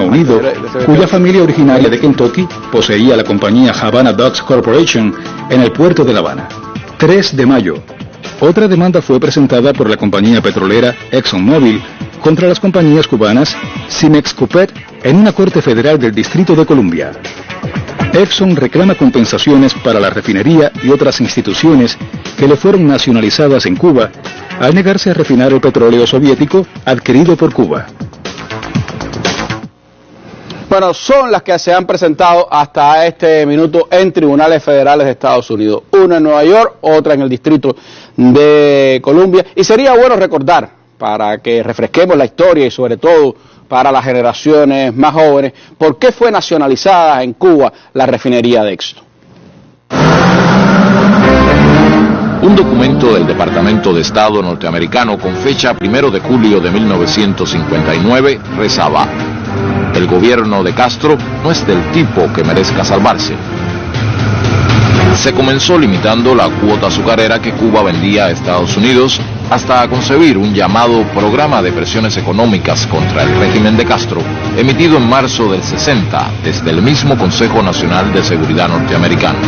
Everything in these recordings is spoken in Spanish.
Unido, cuya familia originaria de Kentucky poseía la compañía Havana Docks Corporation en el puerto de La Habana. 3 de mayo. Otra demanda fue presentada por la compañía petrolera ExxonMobil contra las compañías cubanas Cimex Cupet en una corte federal del Distrito de Columbia. Exxon reclama compensaciones para la refinería y otras instituciones que le fueron nacionalizadas en Cuba al negarse a refinar el petróleo soviético adquirido por Cuba. Bueno, son las que se han presentado hasta este minuto en tribunales federales de Estados Unidos. Una en Nueva York, otra en el Distrito de Columbia. Y sería bueno recordar, para que refresquemos la historia y sobre todo para las generaciones más jóvenes, por qué fue nacionalizada en Cuba la refinería de Exxon. Un documento del Departamento de Estado norteamericano con fecha 1 de julio de 1959 rezaba: el gobierno de Castro no es del tipo que merezca salvarse. Se comenzó limitando la cuota azucarera que Cuba vendía a Estados Unidos hasta concebir un llamado Programa de Presiones Económicas contra el régimen de Castro, emitido en marzo del 60 desde el mismo Consejo Nacional de Seguridad norteamericano.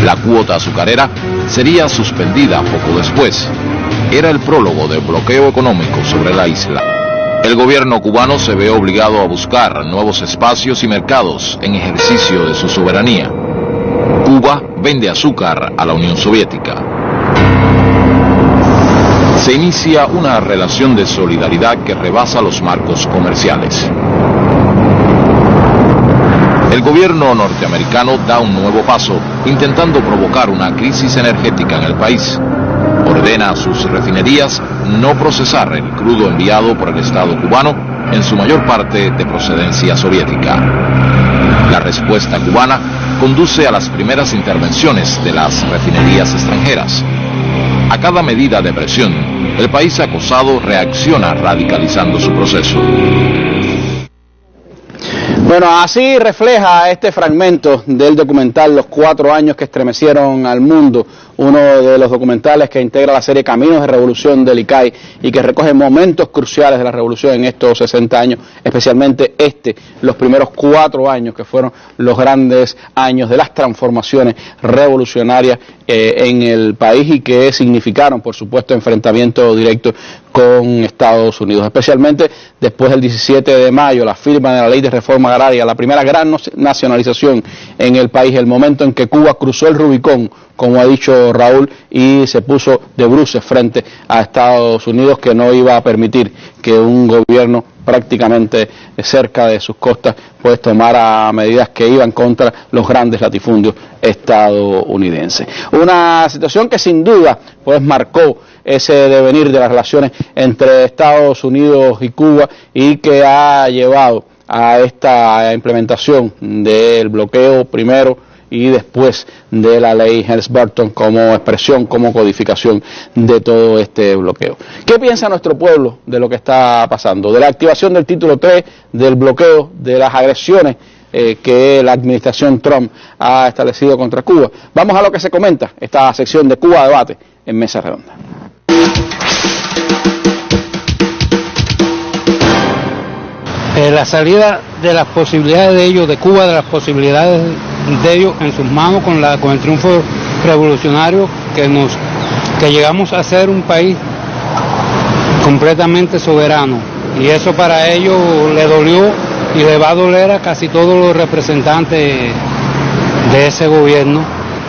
La cuota azucarera sería suspendida poco después. Era el prólogo del bloqueo económico sobre la isla. El gobierno cubano se ve obligado a buscar nuevos espacios y mercados en ejercicio de su soberanía. Cuba vende azúcar a la Unión Soviética. Se inicia una relación de solidaridad que rebasa los marcos comerciales. El gobierno norteamericano da un nuevo paso, intentando provocar una crisis energética en el país. Ordena a sus refinerías no procesar el crudo enviado por el Estado cubano, en su mayor parte de procedencia soviética. La respuesta cubana conduce a las primeras intervenciones de las refinerías extranjeras. A cada medida de presión, el país acosado reacciona radicalizando su proceso. Bueno, así refleja este fragmento del documental Los 4 años que estremecieron al mundo, uno de los documentales que integra la serie Caminos de Revolución del ICAI y que recoge momentos cruciales de la revolución en estos 60 años, especialmente los primeros 4 años que fueron los grandes años de las transformaciones revolucionarias en el país y que significaron, por supuesto, enfrentamiento directo con Estados Unidos, especialmente después del 17 de mayo, la firma de la Ley de Reforma Agraria, la primera gran nacionalización en el país, el momento en que Cuba cruzó el Rubicón, como ha dicho Raúl, y se puso de bruces frente a Estados Unidos, que no iba a permitir que un gobierno prácticamente cerca de sus costas pues tomara medidas que iban contra los grandes latifundios estadounidenses. Una situación que sin duda pues marcó ese devenir de las relaciones entre Estados Unidos y Cuba y que ha llevado a esta implementación del bloqueo primero y después de la ley Helms-Burton como expresión, como codificación de todo este bloqueo. ¿Qué piensa nuestro pueblo de lo que está pasando? De la activación del título 3, del bloqueo, de las agresiones que la administración Trump ha establecido contra Cuba. Vamos a lo que se comenta, esta sección de Cuba Debate en Mesa Redonda. La salida de las posibilidades de ellos, de Cuba, de las posibilidades de ellos en sus manos con el triunfo revolucionario que llegamos a ser un país completamente soberano. Y eso para ellos le dolió y le va a doler a casi todos los representantes de ese gobierno.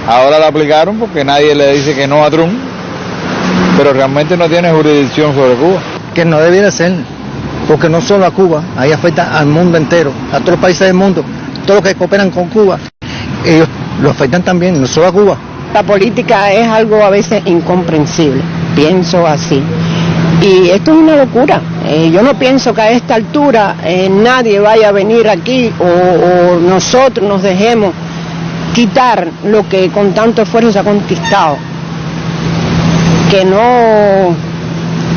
Ahora la aplicaron porque nadie le dice que no a Trump, pero realmente no tiene jurisdicción sobre Cuba. Que no debiera ser, porque no solo a Cuba, ahí afecta al mundo entero, a todos los países del mundo, todos los que cooperan con Cuba, ellos lo afectan también, no solo a Cuba. La política es algo a veces incomprensible, pienso así. Y esto es una locura. Yo no pienso que a esta altura nadie vaya a venir aquí o nosotros nos dejemos quitar lo que con tanto esfuerzo se ha conquistado, que no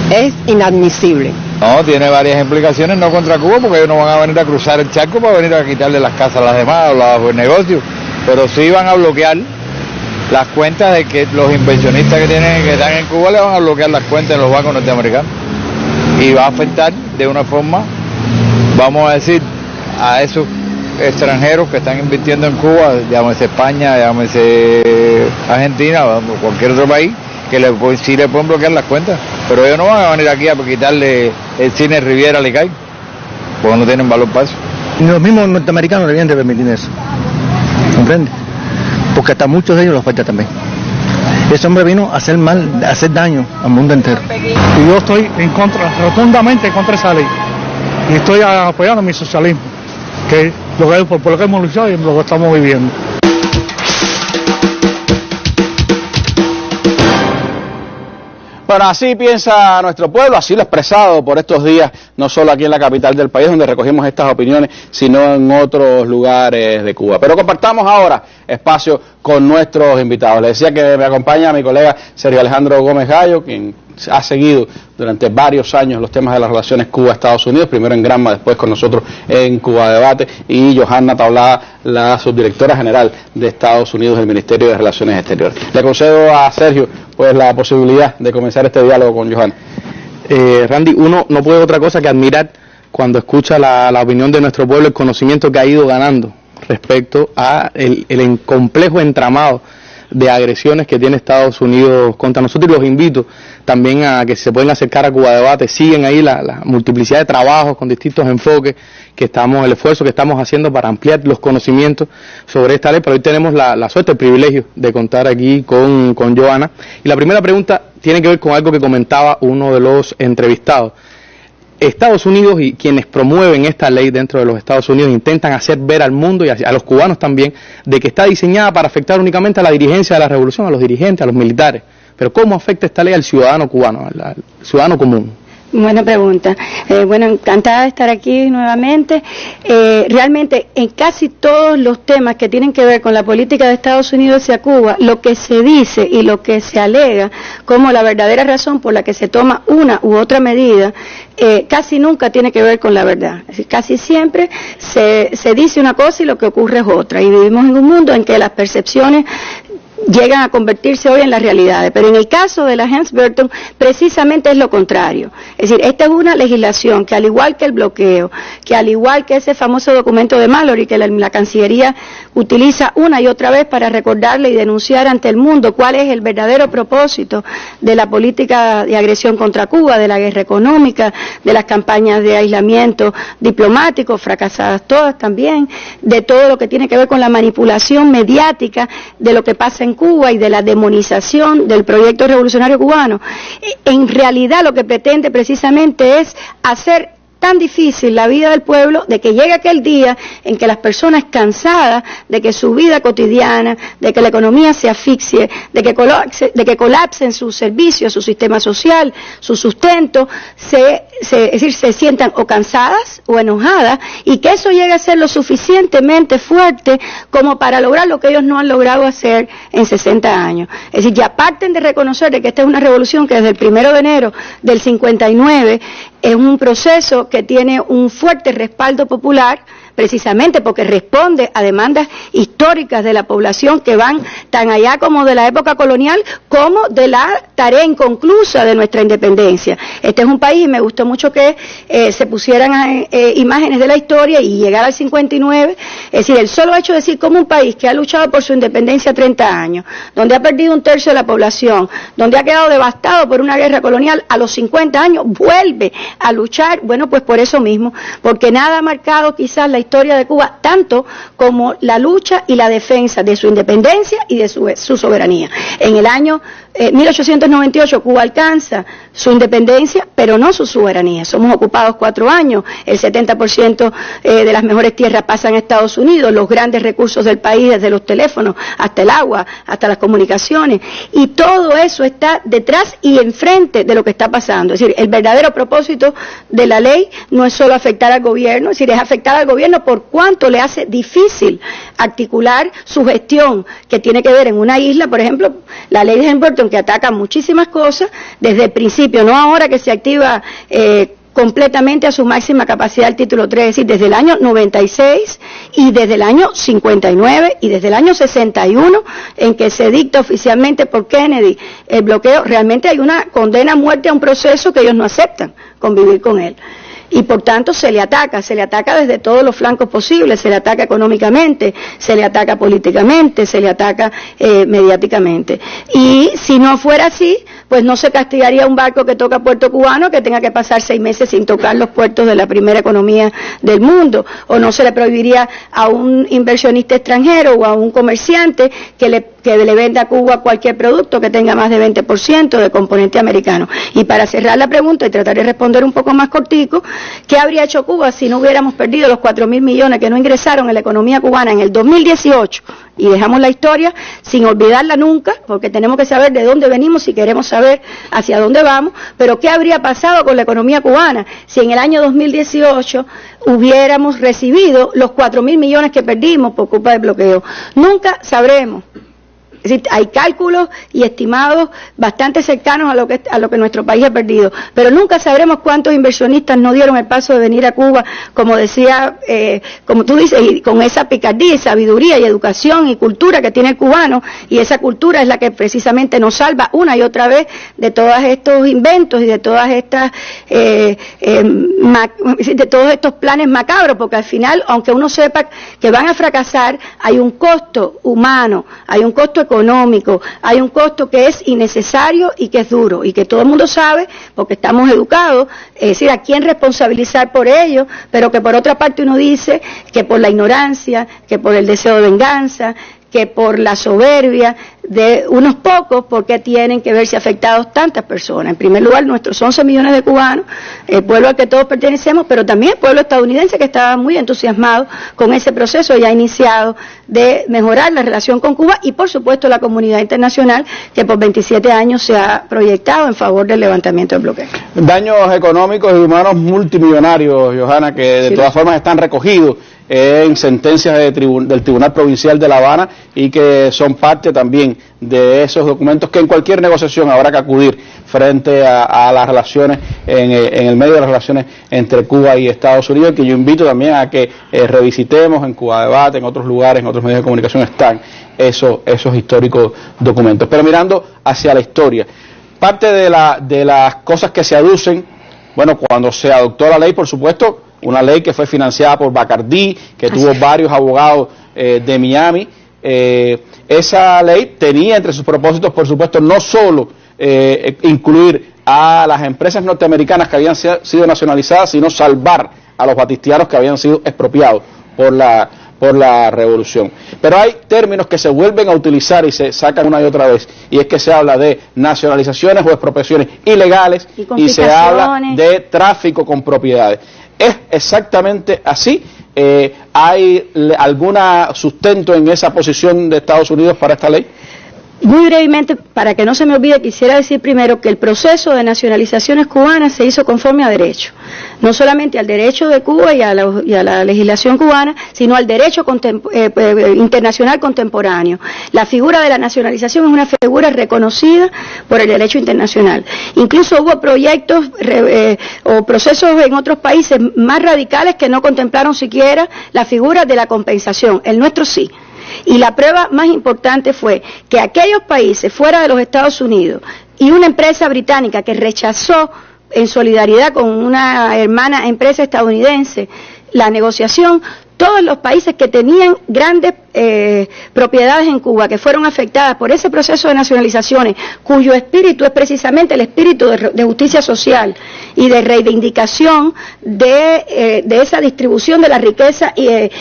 es inadmisible. No, tiene varias implicaciones, no contra Cuba, porque ellos no van a venir a cruzar el charco para venir a quitarle las casas a las demás o los negocios, pero sí van a bloquear las cuentas de que los inversionistas que están en Cuba le van a bloquear las cuentas en los bancos norteamericanos y va a afectar de una forma, vamos a decir, a esos extranjeros que están invirtiendo en Cuba, llámese España, llámese Argentina o cualquier otro país, que sí le pueden bloquear las cuentas, pero ellos no van a venir aquí a quitarle el cine Riviera al ICAI, porque no tienen valor para eso. Y los mismos norteamericanos deberían de permitir eso, ¿comprende? Porque hasta muchos de ellos los falta también. Ese hombre vino a hacer mal, a hacer daño al mundo entero. Y yo estoy en contra, rotundamente en contra de esa ley, y estoy apoyando mi socialismo, que por lo que hemos luchado y lo que estamos viviendo. Bueno, así piensa nuestro pueblo, así lo ha expresado por estos días, no solo aquí en la capital del país, donde recogimos estas opiniones, sino en otros lugares de Cuba. Pero compartamos ahora espacio con nuestros invitados. Les decía que me acompaña mi colega Sergio Alejandro Gómez Gallo, quien ha seguido durante varios años los temas de las relaciones Cuba-Estados Unidos, primero en Granma, después con nosotros en Cuba Debate, y Johanna Tablada, la subdirectora general de Estados Unidos del Ministerio de Relaciones Exteriores. Le concedo a Sergio pues la posibilidad de comenzar este diálogo con Johanna. Randy, uno no puede otra cosa que admirar cuando escucha la opinión de nuestro pueblo, el conocimiento que ha ido ganando respecto a el complejo entramado de agresiones que tiene Estados Unidos contra nosotros, y los invito también a que se pueden acercar a Cuba Debate. Siguen ahí la multiplicidad de trabajos con distintos enfoques el esfuerzo que estamos haciendo para ampliar los conocimientos sobre esta ley, pero hoy tenemos la suerte, el privilegio de contar aquí con Johanna. Y la primera pregunta tiene que ver con algo que comentaba uno de los entrevistados. Estados Unidos y quienes promueven esta ley dentro de los Estados Unidos intentan hacer ver al mundo y a los cubanos también de que está diseñada para afectar únicamente a la dirigencia de la revolución, a los dirigentes, a los militares. Pero ¿cómo afecta esta ley al ciudadano cubano, al ciudadano común? Buena pregunta. Bueno, encantada de estar aquí nuevamente. Realmente, en casi todos los temas que tienen que ver con la política de Estados Unidos hacia Cuba, lo que se dice y lo que se alega como la verdadera razón por la que se toma una u otra medida, casi nunca tiene que ver con la verdad. Es decir, casi siempre se dice una cosa y lo que ocurre es otra. Y vivimos en un mundo en que las percepciones llegan a convertirse hoy en las realidades, pero en el caso de la Helms-Burton precisamente es lo contrario. Es decir, esta es una legislación que, al igual que el bloqueo, que al igual que ese famoso documento de Mallory que la Cancillería utiliza una y otra vez para recordarle y denunciar ante el mundo cuál es el verdadero propósito de la política de agresión contra Cuba, de la guerra económica, de las campañas de aislamiento diplomático, fracasadas todas también, de todo lo que tiene que ver con la manipulación mediática de lo que pasa en Cuba y de la demonización del proyecto revolucionario cubano. En realidad lo que pretende precisamente es hacer tan difícil la vida del pueblo, de que llegue aquel día en que las personas cansadas de que su vida cotidiana, de que la economía se asfixie, de que colapsen sus servicios, su sistema social, su sustento, es decir, se sientan o cansadas o enojadas, y que eso llegue a ser lo suficientemente fuerte como para lograr lo que ellos no han logrado hacer en 60 años. Es decir, ya parten de reconocer de que esta es una revolución que desde el 1 de enero del 59 es un proceso que tiene un fuerte respaldo popular, precisamente porque responde a demandas históricas de la población que van tan allá como de la época colonial, como de la tarea inconclusa de nuestra independencia. Este es un país, y me gustó mucho que se pusieran imágenes de la historia y llegar al 59, es decir, el solo hecho de decir como un país que ha luchado por su independencia 30 años, donde ha perdido 1/3 de la población, donde ha quedado devastado por una guerra colonial, a los 50 años vuelve a luchar, bueno, pues por eso mismo, porque nada ha marcado quizás la historia de Cuba tanto como la lucha y la defensa de su independencia y de su soberanía. En el año 1898 Cuba alcanza su independencia, pero no su soberanía. Somos ocupados 4 años, el 70% de las mejores tierras pasan a Estados Unidos, los grandes recursos del país, desde los teléfonos hasta el agua, hasta las comunicaciones, y todo eso está detrás y enfrente de lo que está pasando. Es decir, el verdadero propósito de la ley no es solo afectar al gobierno, es decir, es afectar al gobierno por cuanto le hace difícil articular su gestión, que tiene que ver en una isla, por ejemplo, la ley de Helms-Burton, que ataca muchísimas cosas desde el principio, no ahora que se activa completamente a su máxima capacidad el título 3, es decir, desde el año 96 y desde el año 59 y desde el año 61 en que se dicta oficialmente por Kennedy el bloqueo. Realmente hay una condena a muerte a un proceso que ellos no aceptan convivir con él. y por tanto se le ataca desde todos los flancos posibles, se le ataca económicamente, se le ataca políticamente, se le ataca mediáticamente. Y si no fuera así, pues no se castigaría un barco que toca puerto cubano que tenga que pasar 6 meses sin tocar los puertos de la primera economía del mundo, o no se le prohibiría a un inversionista extranjero o a un comerciante que le venda a Cuba cualquier producto que tenga más de 20% de componente americano. Y para cerrar la pregunta y tratar de responder un poco más cortico, ¿qué habría hecho Cuba si no hubiéramos perdido los 4.000 millones que no ingresaron en la economía cubana en el 2018? Y dejamos la historia sin olvidarla nunca, porque tenemos que saber de dónde venimos si queremos saber hacia dónde vamos, pero ¿qué habría pasado con la economía cubana si en el año 2018 hubiéramos recibido los 4.000 millones que perdimos por culpa del bloqueo? Nunca sabremos. Es decir, hay cálculos y estimados bastante cercanos a lo que nuestro país ha perdido, pero nunca sabremos cuántos inversionistas no dieron el paso de venir a Cuba, como decía, como tú dices, y con esa picardía y sabiduría y educación y cultura que tiene el cubano, y esa cultura es la que precisamente nos salva una y otra vez de todos estos inventos y de todas estas de todos estos planes macabros, porque al final, aunque uno sepa que van a fracasar, hay un costo humano, hay un costo económico, hay un costo que es innecesario y que es duro, y que todo el mundo sabe, porque estamos educados, es decir, a quién responsabilizar por ello, pero que por otra parte uno dice que por la ignorancia, que por el deseo de venganza, que por la soberbia de unos pocos, porque tienen que verse afectados tantas personas. En primer lugar, nuestros 11 millones de cubanos, el pueblo al que todos pertenecemos, pero también el pueblo estadounidense, que estaba muy entusiasmado con ese proceso ya iniciado de mejorar la relación con Cuba, y por supuesto la comunidad internacional, que por 27 años se ha proyectado en favor del levantamiento del bloqueo. Daños económicos y humanos multimillonarios, Johanna, que de todas formas están recogidos en sentencias del Tribunal Provincial de La Habana, y que son parte también de esos documentos que en cualquier negociación habrá que acudir frente a las relaciones, en el medio de las relaciones entre Cuba y Estados Unidos, que yo invito también a que revisitemos en Cuba Debate, en otros lugares, en otros medios de comunicación están esos históricos documentos. Pero mirando hacia la historia, parte de las cosas que se aducen, bueno, cuando se adoptó la ley, por supuesto, una ley que fue financiada por Bacardí, que tuvo varios abogados de Miami. Esa ley tenía entre sus propósitos, por supuesto, no solo incluir a las empresas norteamericanas que habían sido nacionalizadas, sino salvar a los batistianos que habían sido expropiados por la revolución. Pero hay términos que se vuelven a utilizar y se sacan una y otra vez, y es que se habla de nacionalizaciones o expropiaciones ilegales, y se habla de tráfico con propiedades. ¿Es exactamente así? ¿Hay algún sustento en esa posición de Estados Unidos para esta ley? Muy brevemente, para que no se me olvide, quisiera decir primero que el proceso de nacionalizaciones cubanas se hizo conforme a derecho, no solamente al derecho de Cuba y a la legislación cubana, sino al derecho internacional contemporáneo. La figura de la nacionalización es una figura reconocida por el derecho internacional. Incluso hubo proyectos o procesos en otros países más radicales que no contemplaron siquiera la figura de la compensación. El nuestro sí. Y la prueba más importante fue que aquellos países fuera de los Estados Unidos y una empresa británica que rechazó en solidaridad con una hermana empresa estadounidense la negociación, todos los países que tenían grandes propiedades en Cuba, que fueron afectadas por ese proceso de nacionalizaciones, cuyo espíritu es precisamente el espíritu de justicia social y de reivindicación de esa distribución de la riqueza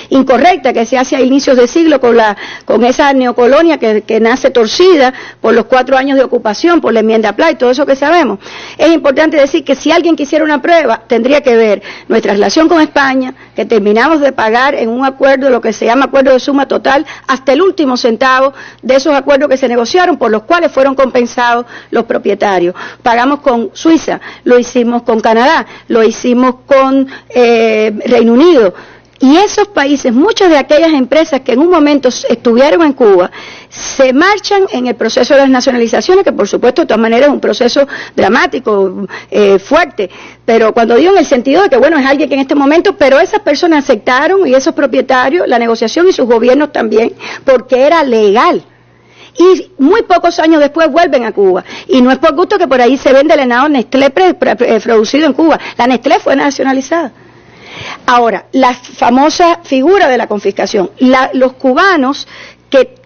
incorrecta que se hace a inicios de siglo con esa neocolonia que nace torcida por los 4 años de ocupación, por la enmienda Pla y todo eso que sabemos. Es importante decir que si alguien quisiera una prueba, tendría que ver nuestra relación con España, que terminamos de pagar en un acuerdo, lo que se llama acuerdo de suma total, hasta el último centavo de esos acuerdos que se negociaron, por los cuales fueron compensados los propietarios. Pagamos con Suiza, lo hicimos con Canadá, lo hicimos con Reino Unido. Y esos países, muchas de aquellas empresas que en un momento estuvieron en Cuba, se marchan en el proceso de las nacionalizaciones, que por supuesto de todas maneras es un proceso dramático, fuerte, pero cuando digo en el sentido de que bueno, es alguien que en este momento, pero esas personas aceptaron, y esos propietarios, la negociación y sus gobiernos también, porque era legal. y muy pocos años después vuelven a Cuba. Y no es por gusto que por ahí se vende el helado Nestlé producido en Cuba. La Nestlé fue nacionalizada. Ahora, la famosa figura de la confiscación. Los cubanos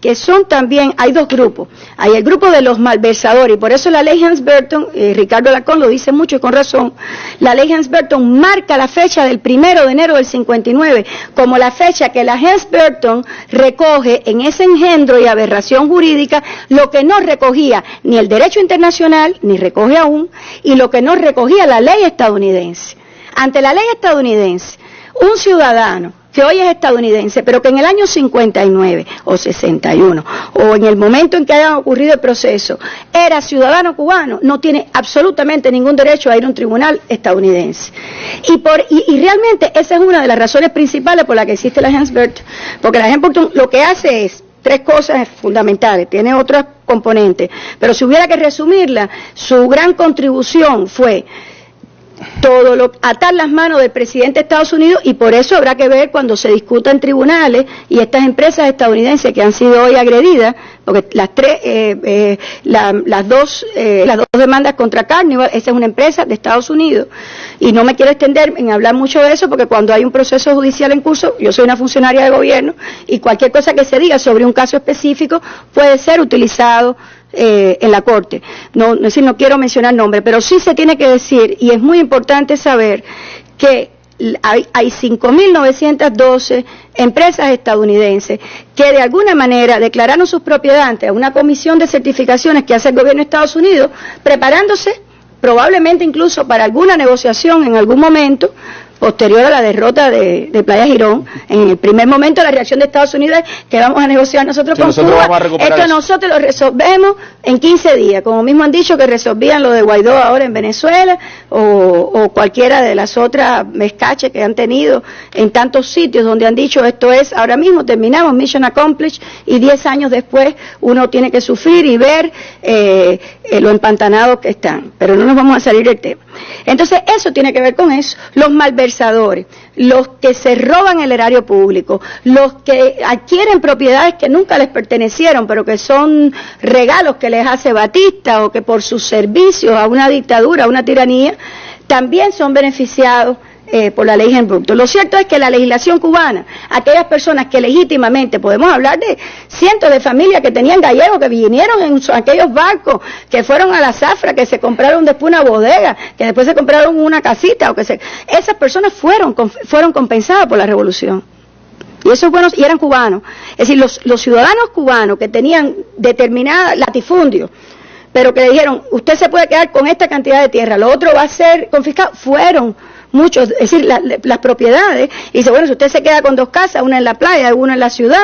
que son también, hay dos grupos. Hay el grupo de los malversadores, y por eso la ley Helms-Burton, Ricardo Alarcón lo dice mucho y con razón, la ley Helms-Burton marca la fecha del 1 de enero del 59 como la fecha que la Helms-Burton recoge en ese engendro y aberración jurídica lo que no recogía ni el derecho internacional, ni recoge aún, y lo que no recogía la ley estadounidense. Ante la ley estadounidense, un ciudadano que hoy es estadounidense, pero que en el año 59 o 61, o en el momento en que haya ocurrido el proceso, era ciudadano cubano, no tiene absolutamente ningún derecho a ir a un tribunal estadounidense. Y realmente esa es una de las razones principales por la que existe la Helms-Burton, porque la Helms-Burton lo que hace es 3 cosas fundamentales, tiene otros componentes, pero si hubiera que resumirla, su gran contribución fue atar las manos del presidente de Estados Unidos, y por eso habrá que ver cuando se discuta en tribunales y estas empresas estadounidenses que han sido hoy agredidas, porque las dos demandas contra Carnival, esa es una empresa de Estados Unidos, y no me quiero extender en hablar mucho de eso porque cuando hay un proceso judicial en curso, yo soy una funcionaria de gobierno y cualquier cosa que se diga sobre un caso específico puede ser utilizado en la corte. No quiero mencionar nombres, pero sí se tiene que decir, y es muy importante saber que hay 5.912 empresas estadounidenses que de alguna manera declararon sus propiedades ante una comisión de certificaciones que hace el gobierno de Estados Unidos, preparándose probablemente incluso para alguna negociación en algún momento posterior a la derrota de Playa Girón. En el primer momento la reacción de Estados Unidos es que vamos a negociar nosotros con Cuba, esto nosotros lo resolvemos en 15 días, como mismo han dicho que resolvían lo de Guaidó ahora en Venezuela, o cualquiera de las otras mezcaches que han tenido en tantos sitios donde han dicho esto es, ahora mismo terminamos, mission accomplished, y 10 años después uno tiene que sufrir y ver lo empantanados que están, pero no nos vamos a salir del tema. Entonces eso tiene que ver con eso, los malversadores, los que se roban el erario público, los que adquieren propiedades que nunca les pertenecieron, pero que son regalos que les hace Batista, o que por sus servicios a una dictadura, a una tiranía, también son beneficiados por la ley Helms-Burton. Lo cierto es que la legislación cubana, aquellas personas que legítimamente, podemos hablar de cientos de familias que tenían gallegos, que vinieron en aquellos barcos, que fueron a la zafra, que se compraron después una bodega, que después se compraron una casita, esas personas fueron compensadas por la revolución. Y esos buenos, y eran cubanos. Es decir, los ciudadanos cubanos que tenían determinada latifundio, pero que le dijeron, usted se puede quedar con esta cantidad de tierra, lo otro va a ser confiscado, fueron muchos, es decir, las propiedades, y dice, bueno, si usted se queda con 2 casas, una en la playa, una en la ciudad,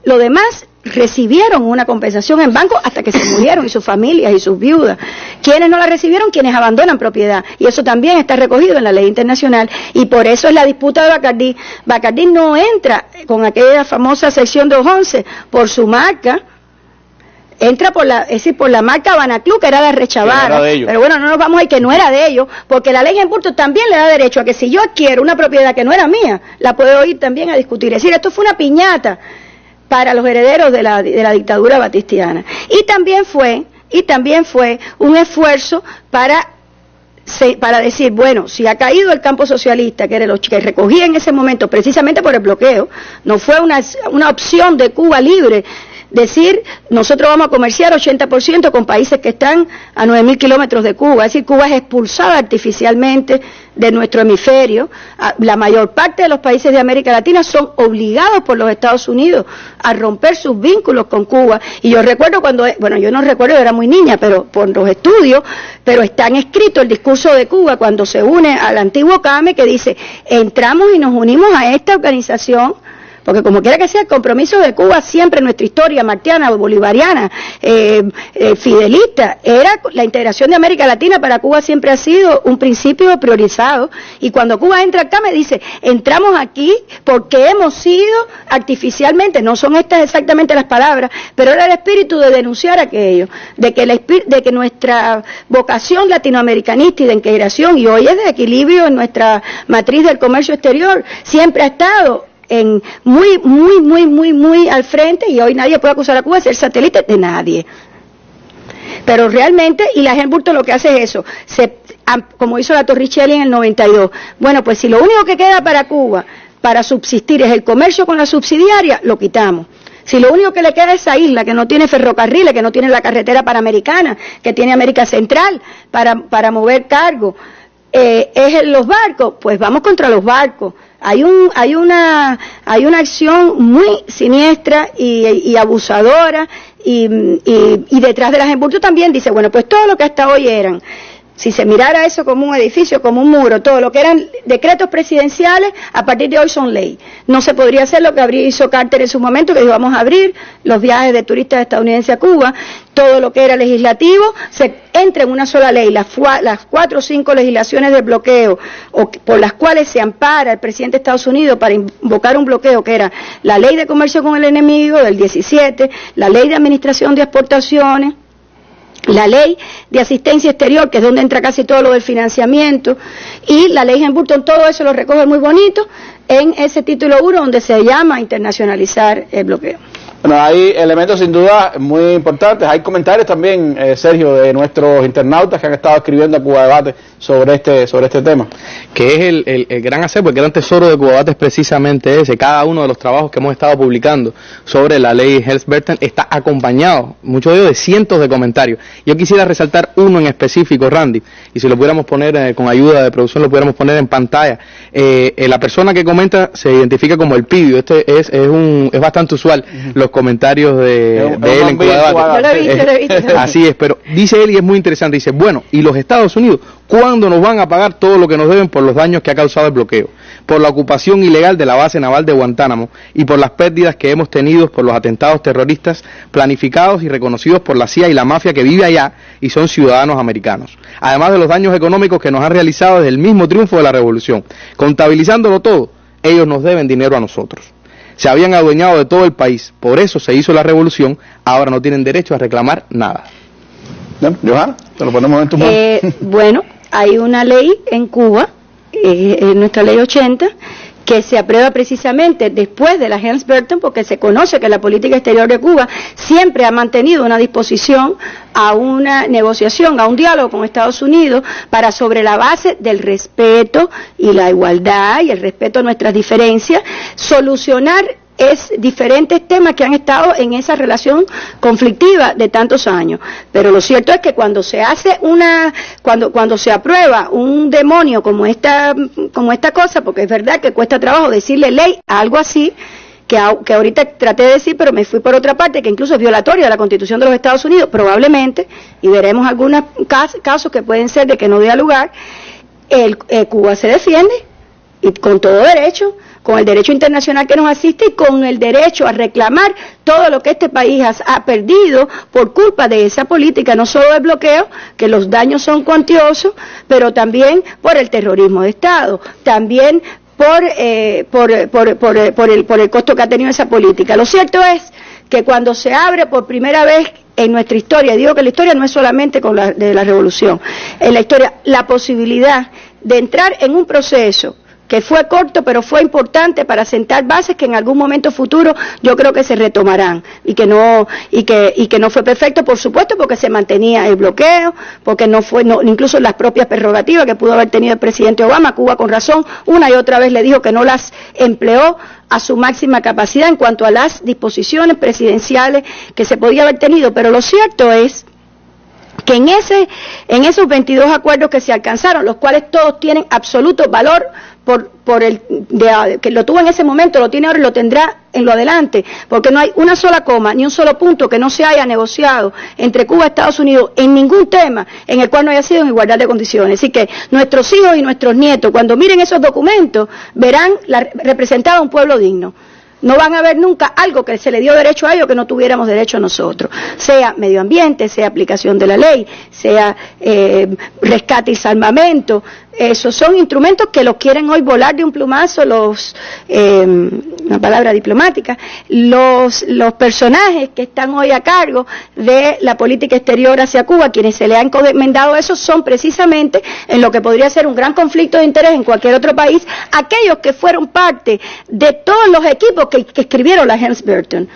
lo demás recibieron una compensación en banco hasta que se murieron, y sus familias y sus viudas. Quienes no la recibieron, quienes abandonan propiedad, y eso también está recogido en la ley internacional, y por eso es la disputa de Bacardí. Bacardí no entra con aquella famosa sección 211 por su marca, entra por la marca Habana Club, que era de Rechavara, pero bueno, no nos vamos a ir que no era de ellos, porque la ley Helms-Burton también le da derecho a que si yo adquiero una propiedad que no era mía, la puedo ir también a discutir. Es decir, esto fue una piñata para los herederos de la dictadura batistiana. Y también fue un esfuerzo para decir, bueno, si ha caído el campo socialista, que era lo que recogía en ese momento, precisamente por el bloqueo, no fue una opción de Cuba libre, decir, nosotros vamos a comerciar 80% con países que están a 9.000 kilómetros de Cuba, es decir, Cuba es expulsada artificialmente de nuestro hemisferio. La mayor parte de los países de América Latina son obligados por los Estados Unidos a romper sus vínculos con Cuba, y yo recuerdo yo no recuerdo, era muy niña, pero por los estudios, pero está escrito el discurso de Cuba cuando se une al antiguo CAME, que dice, entramos y nos unimos a esta organización, porque como quiera que sea, el compromiso de Cuba siempre en nuestra historia martiana, bolivariana, fidelista, era la integración de América Latina. Para Cuba siempre ha sido un principio priorizado, y cuando Cuba entra acá me dice, entramos aquí porque hemos sido artificialmente, no son estas exactamente las palabras, pero era el espíritu de denunciar aquello, de que nuestra vocación latinoamericanista y de integración, y hoy es de equilibrio en nuestra matriz del comercio exterior, siempre ha estado muy al frente, y hoy nadie puede acusar a Cuba de ser satélite de nadie. Pero realmente, y la Helmholtz lo que hace es eso, como hizo la Torricelli en el 92. Bueno, pues si lo único que queda para Cuba, para subsistir, es el comercio con la subsidiaria, lo quitamos. Si lo único que le queda a esa isla, que no tiene ferrocarriles, que no tiene la carretera panamericana, que tiene América Central para mover cargo, es los barcos, pues vamos contra los barcos. Hay una acción muy siniestra y abusadora, y detrás de las Helmholtz también dice, bueno, pues todo lo que hasta hoy eran, si se mirara eso como un edificio, como un muro, todo lo que eran decretos presidenciales, a partir de hoy son ley. No se podría hacer lo que hizo Carter en su momento, que dijo, vamos a abrir los viajes de turistas estadounidenses a Cuba. Todo lo que era legislativo se entra en una sola ley. Las 4 o 5 legislaciones de bloqueo por las cuales se ampara el presidente de Estados Unidos para invocar un bloqueo, que era la ley de comercio con el enemigo del 17, la ley de administración de exportaciones, la ley de asistencia exterior, que es donde entra casi todo lo del financiamiento, y la ley Helmholtz, todo eso lo recoge muy bonito en ese título 1 donde se llama internacionalizar el bloqueo. Bueno, hay elementos sin duda muy importantes. Hay comentarios también, Sergio, de nuestros internautas que han estado escribiendo a Cuba Debate sobre este tema. Que es el gran acervo, el gran tesoro de Cuba Debate es precisamente ese. Cada uno de los trabajos que hemos estado publicando sobre la ley Helms-Burton está acompañado, muchos de ellos, de cientos de comentarios. Yo quisiera resaltar uno en específico, Randy, y si lo pudiéramos poner con ayuda de producción, lo pudiéramos poner en pantalla. La persona que comenta se identifica como el Pidio. Es bastante usual los comentarios de él en Cuba Debate. Así es, pero dice él, y es muy interesante, dice, bueno, ¿y los Estados Unidos cuándo nos van a pagar todo lo que nos deben por los daños que ha causado el bloqueo, por la ocupación ilegal de la base naval de Guantánamo y por las pérdidas que hemos tenido por los atentados terroristas planificados y reconocidos por la CIA y la mafia que vive allá y son ciudadanos americanos, además de los daños económicos que nos han realizado desde el mismo triunfo de la revolución? Contabilizándolo todo, ellos nos deben dinero a nosotros. Se habían adueñado de todo el país, por eso se hizo la revolución, ahora no tienen derecho a reclamar nada. Johanna, te lo ponemos en tu mano. Bueno, hay una ley en Cuba, nuestra ley 80, que se aprueba precisamente después de la Helms-Burton, porque se conoce que la política exterior de Cuba siempre ha mantenido una disposición a una negociación, a un diálogo con Estados Unidos, para, sobre la base del respeto y la igualdad y el respeto a nuestras diferencias, solucionar diferentes temas que han estado en esa relación conflictiva de tantos años. Pero lo cierto es que cuando se hace cuando se aprueba un demonio como esta cosa, porque es verdad que cuesta trabajo decirle ley a algo así, que ahorita traté de decir, pero me fui por otra parte, que incluso es violatorio de la Constitución de los Estados Unidos, probablemente, y veremos algunos casos que pueden ser de que no dé lugar. Cuba se defiende, y con todo derecho, con el derecho internacional que nos asiste y con el derecho a reclamar todo lo que este país ha perdido por culpa de esa política, no solo del bloqueo, que los daños son cuantiosos, pero también por el terrorismo de Estado, también por el costo que ha tenido esa política. Lo cierto es que cuando se abre por primera vez en nuestra historia, y digo que la historia no es solamente de la revolución, en la historia, la posibilidad de entrar en un proceso que fue corto pero fue importante para sentar bases que en algún momento futuro yo creo que se retomarán, y que no fue perfecto, por supuesto, porque se mantenía el bloqueo, porque incluso las propias prerrogativas que pudo haber tenido el presidente Obama. Cuba, con razón, una y otra vez le dijo que no las empleó a su máxima capacidad en cuanto a las disposiciones presidenciales que se podía haber tenido, pero lo cierto es que en esos 22 acuerdos que se alcanzaron, los cuales todos tienen absoluto valor que lo tuvo en ese momento, lo tiene ahora y lo tendrá en lo adelante, porque no hay una sola coma ni un solo punto que no se haya negociado entre Cuba y Estados Unidos en ningún tema en el cual no haya sido en igualdad de condiciones. Así que nuestros hijos y nuestros nietos, cuando miren esos documentos, verán representado a un pueblo digno. No van a ver nunca algo que se le dio derecho a ellos que no tuviéramos derecho nosotros, sea medio ambiente, sea aplicación de la ley, sea rescate y salvamento. Esos son instrumentos que los quieren hoy volar de un plumazo los una palabra diplomática, los personajes que están hoy a cargo de la política exterior hacia Cuba, quienes se le han encomendado eso, son precisamente en lo que podría ser un gran conflicto de interés en cualquier otro país, aquellos que fueron parte de todos los equipos que escribieron la Helms-Burton.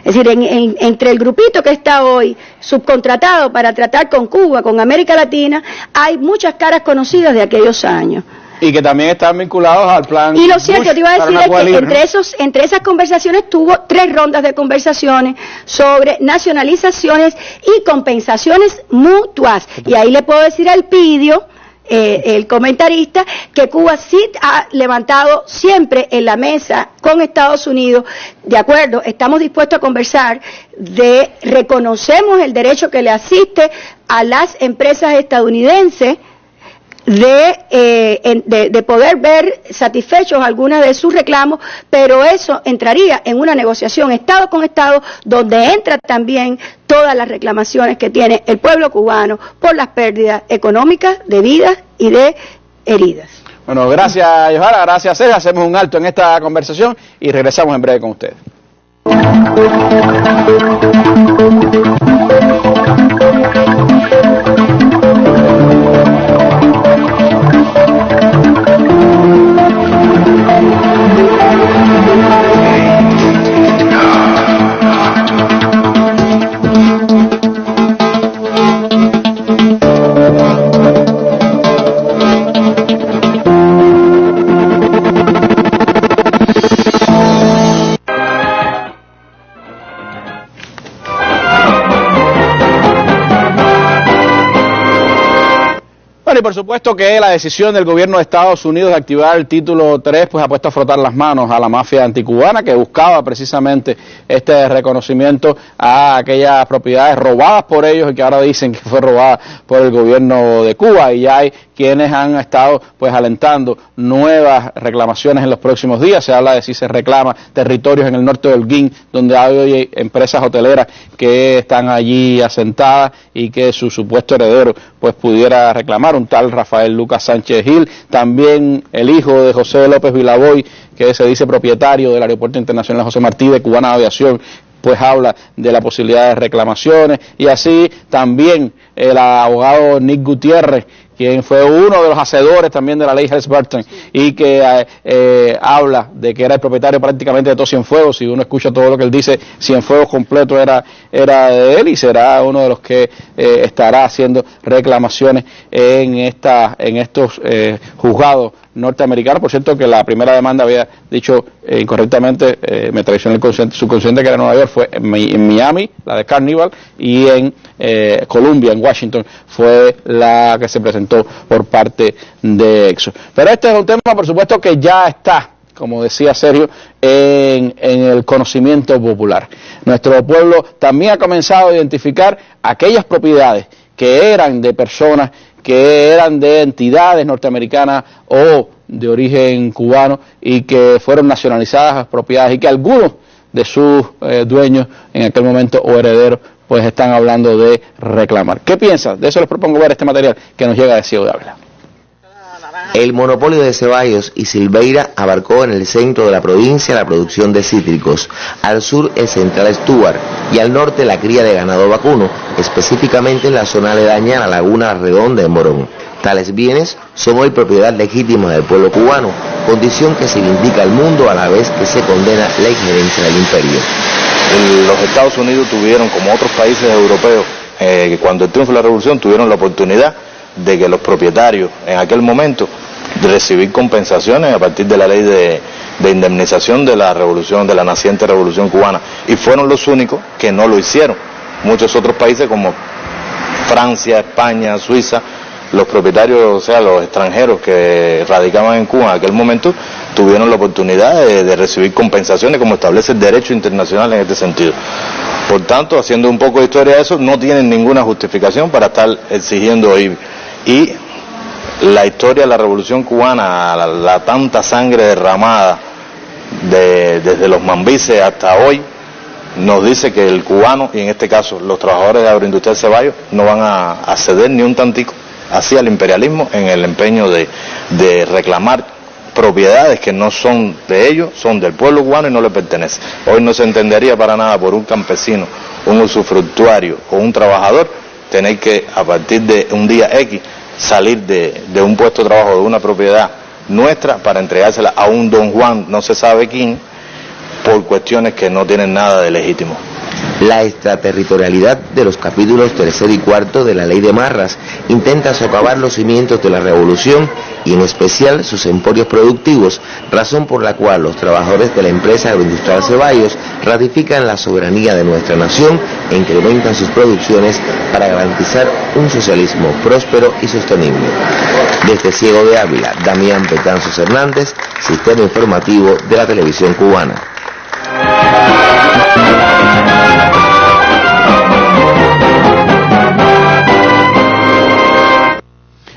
Es decir, entre el grupito que está hoy subcontratado para tratar con Cuba, con América Latina, hay muchas caras conocidas de aquellos años. Y que también están vinculados al plan. Y lo cierto, Bush, te iba a decir es que entre esas conversaciones tuvo 3 rondas de conversaciones sobre nacionalizaciones y compensaciones mutuas. Y ahí le puedo decir al Pidio, el comentarista, que Cuba sí ha levantado siempre en la mesa con Estados Unidos, de acuerdo, estamos dispuestos a conversar, reconocemos el derecho que le asiste a las empresas estadounidenses de poder ver satisfechos algunos de sus reclamos, pero eso entraría en una negociación Estado con Estado, donde entra también todas las reclamaciones que tiene el pueblo cubano por las pérdidas económicas, de vidas y de heridas. Bueno, gracias Johanna, gracias César, hacemos un alto en esta conversación y regresamos en breve con ustedes. Y por supuesto que la decisión del gobierno de Estados Unidos de activar el título 3 pues ha puesto a frotar las manos a la mafia anticubana, que buscaba precisamente este reconocimiento a aquellas propiedades robadas por ellos y que ahora dicen que fue robada por el gobierno de Cuba, y ya hay quienes han estado pues alentando nuevas reclamaciones en los próximos días. Se habla de si se reclama territorios en el norte del Holguín, donde hay hoy empresas hoteleras que están allí asentadas y que su supuesto heredero pues pudiera reclamar, un tal Rafael Lucas Sánchez Gil, también el hijo de José López Vilaboy, que se dice propietario del Aeropuerto Internacional José Martí de Cubana Aviación, pues habla de la posibilidad de reclamaciones, y así también el abogado Nick Gutiérrez, quien fue uno de los hacedores también de la ley Helms-Burton y que habla de que era el propietario prácticamente de todo Cienfuegos. Si uno escucha todo lo que él dice, Cienfuegos completo era de él, y será uno de los que estará haciendo reclamaciones en estos juzgados norteamericanos. Por cierto, que la primera demanda había dicho incorrectamente, me traicionó el subconsciente, que era en Nueva York, fue en Miami, la de Carnival, y en Columbia, en Washington, fue la que se presentó por parte de Exxon. Pero este es un tema, por supuesto, que ya está, como decía Sergio, en el conocimiento popular. Nuestro pueblo también ha comenzado a identificar aquellas propiedades que eran de personas, que eran de entidades norteamericanas o de origen cubano y que fueron nacionalizadas, expropiadas, y que algunos de sus dueños en aquel momento o herederos pues están hablando de reclamar. ¿Qué piensan? De eso les propongo ver este material que nos llega de Ciego de Ávila. El monopolio de Ceballos y Silveira abarcó en el centro de la provincia la producción de cítricos, al sur el Central Stuart y al norte la cría de ganado vacuno, específicamente en la zona aledaña a la laguna Redonda en Morón. Tales bienes son hoy propiedad legítima del pueblo cubano, condición que se indica al mundo a la vez que se condena la injerencia del imperio. Los Estados Unidos tuvieron, como otros países europeos, cuando el triunfo de la revolución, tuvieron la oportunidad de que los propietarios en aquel momento de recibir compensaciones a partir de la ley de indemnización de la revolución, de la naciente revolución cubana, y fueron los únicos que no lo hicieron. Muchos otros países como Francia, España, Suiza, los propietarios, o sea, los extranjeros que radicaban en Cuba en aquel momento, tuvieron la oportunidad de recibir compensaciones, como establece el derecho internacional en este sentido. Por tanto, haciendo un poco de historia de eso, no tienen ninguna justificación para estar exigiendo hoy. Y la historia de la revolución cubana, la tanta sangre derramada desde los mambises hasta hoy, nos dice que el cubano, y en este caso los trabajadores de Agroindustrial Ceballos, no van a ceder ni un tantico hacia el imperialismo en el empeño de reclamar propiedades que no son de ellos, son del pueblo cubano y no le pertenecen. Hoy no se entendería para nada por un campesino, un usufructuario o un trabajador tener que, a partir de un día X, salir de un puesto de trabajo, de una propiedad nuestra, para entregársela a un don Juan, no se sabe quién, por cuestiones que no tienen nada de legítimo. La extraterritorialidad de los capítulos 3 y 4 de la Ley de Marras intenta socavar los cimientos de la revolución y en especial sus emporios productivos, razón por la cual los trabajadores de la empresa agroindustrial Ceballos ratifican la soberanía de nuestra nación e incrementan sus producciones para garantizar un socialismo próspero y sostenible. Desde Ciego de Ávila, Damián Betanzos Hernández, Sistema Informativo de la Televisión Cubana.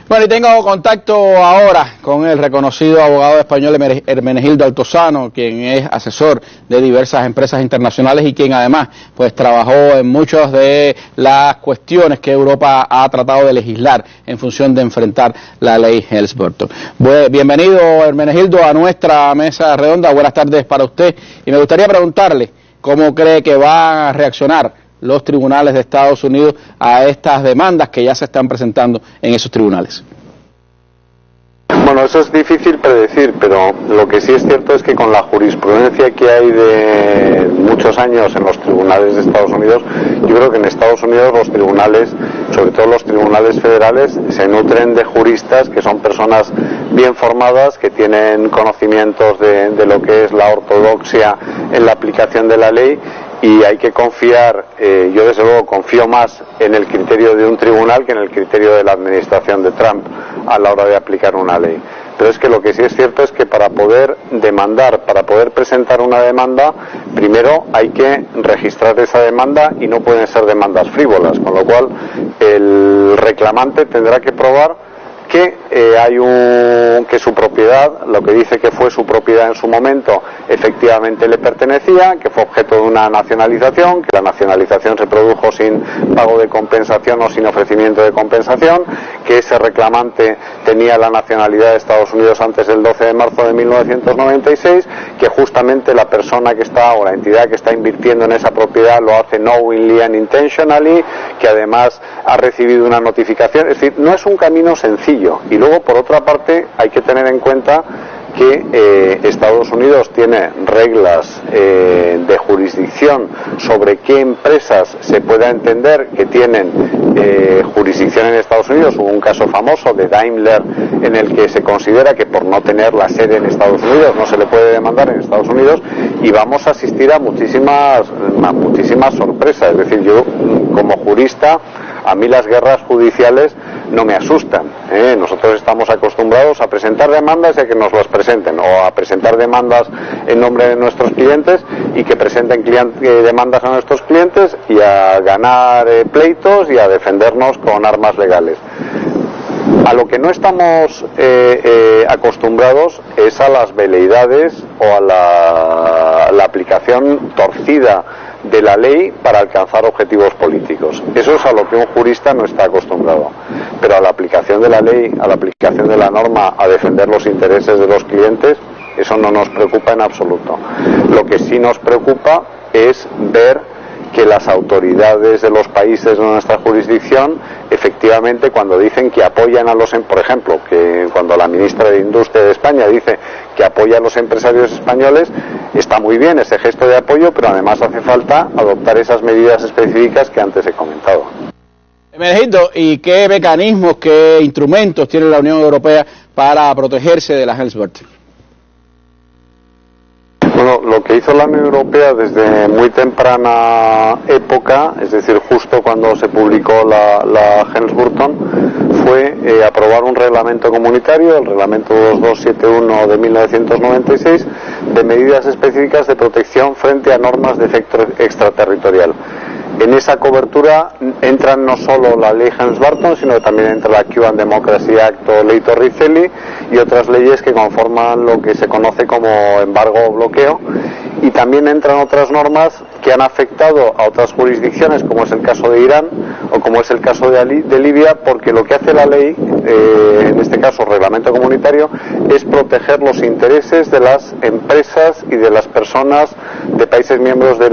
Bueno, y tengo contacto ahora con el reconocido abogado español Hermenegildo Altozano, quien es asesor de diversas empresas internacionales y quien además pues trabajó en muchas de las cuestiones que Europa ha tratado de legislar en función de enfrentar la ley Helms-Burton. Bienvenido, Hermenegildo, a nuestra mesa redonda. Buenas tardes para usted. Y me gustaría preguntarle cómo cree que van a reaccionar los tribunales de Estados Unidos a estas demandas que ya se están presentando en esos tribunales. Bueno, eso es difícil predecir, pero lo que sí es cierto es que con la jurisprudencia que hay de muchos años en los tribunales de Estados Unidos, yo creo que en Estados Unidos los tribunales, sobre todo los tribunales federales, se nutren de juristas que son personas bien formadas, que tienen conocimientos de lo que es la ortodoxia en la aplicación de la ley. Y hay que confiar, yo desde luego confío más en el criterio de un tribunal que en el criterio de la administración de Trump a la hora de aplicar una ley. Pero es que lo que sí es cierto es que para poder demandar, para poder presentar una demanda, primero hay que registrar esa demanda y no pueden ser demandas frívolas, con lo cual el reclamante tendrá que probar que que su propiedad, lo que dice que fue su propiedad en su momento, efectivamente le pertenecía, que fue objeto de una nacionalización, que la nacionalización se produjo sin pago de compensación o sin ofrecimiento de compensación, que ese reclamante tenía la nacionalidad de Estados Unidos antes del 12 de marzo de 1996, que justamente la persona que está o la entidad que está invirtiendo en esa propiedad lo hace knowingly and intentionally, que además ha recibido una notificación. Es decir, no es un camino sencillo. Y luego, por otra parte, hay que tener en cuenta que Estados Unidos tiene reglas de jurisdicción sobre qué empresas se pueda entender que tienen jurisdicción en Estados Unidos. Hubo un caso famoso de Daimler en el que se considera que por no tener la sede en Estados Unidos no se le puede demandar en Estados Unidos, y vamos a asistir a muchísimas sorpresas. Es decir, yo como jurista, a mí las guerras judiciales no me asustan. Nosotros estamos acostumbrados a presentar demandas y a que nos las presenten, o a presentar demandas en nombre de nuestros clientes y que presenten demandas a nuestros clientes, y a ganar pleitos y a defendernos con armas legales. A lo que no estamos acostumbrados es a las veleidades o a la aplicación torcida de la ley para alcanzar objetivos políticos. Eso es a lo que un jurista no está acostumbrado. Pero a la aplicación de la ley, a la aplicación de la norma, a defender los intereses de los clientes, eso no nos preocupa en absoluto. Lo que sí nos preocupa es ver que las autoridades de los países de nuestra jurisdicción, efectivamente, cuando dicen que apoyan a los, por ejemplo, que cuando la ministra de Industria de España dice que apoya a los empresarios españoles, está muy bien ese gesto de apoyo, pero además hace falta adoptar esas medidas específicas que antes he comentado. Hermenegildo, ¿y qué mecanismos, qué instrumentos tiene la Unión Europea para protegerse de la Helms-Burton? Bueno, lo que hizo la Unión Europea desde muy temprana época, es decir, justo cuando se publicó la Helms-Burton, fue aprobar un reglamento comunitario, el reglamento 2271 de 1996, de medidas específicas de protección frente a normas de efecto extraterritorial. En esa cobertura entran no solo la ley Helms-Burton, sino que también entra la Cuban Democracy Act o ley Torricelli y otras leyes que conforman lo que se conoce como embargo o bloqueo, y también entran otras normas que han afectado a otras jurisdicciones, como es el caso de Irán o como es el caso de Libia, porque lo que hace la ley, en este caso reglamento comunitario, es proteger los intereses de las empresas y de las personas de países miembros de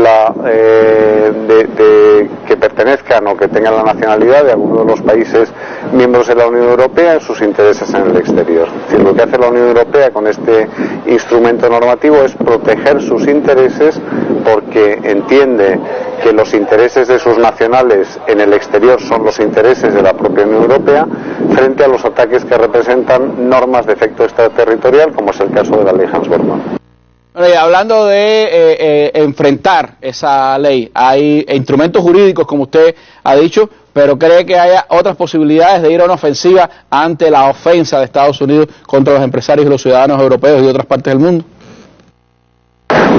que pertenezcan o que tengan la nacionalidad de alguno de los países miembros de la Unión Europea en sus intereses en el exterior. Es decir, lo que hace la Unión Europea con este instrumento normativo es proteger sus intereses, porque entiende que los intereses de sus nacionales en el exterior son los intereses de la propia Unión Europea frente a los ataques que representan normas de efecto extraterritorial, como es el caso de la ley Helms-Burton. Hablando de enfrentar esa ley, hay instrumentos jurídicos, como usted ha dicho, pero ¿cree que haya otras posibilidades de ir a una ofensiva ante la ofensa de Estados Unidos contra los empresarios y los ciudadanos europeos y de otras partes del mundo?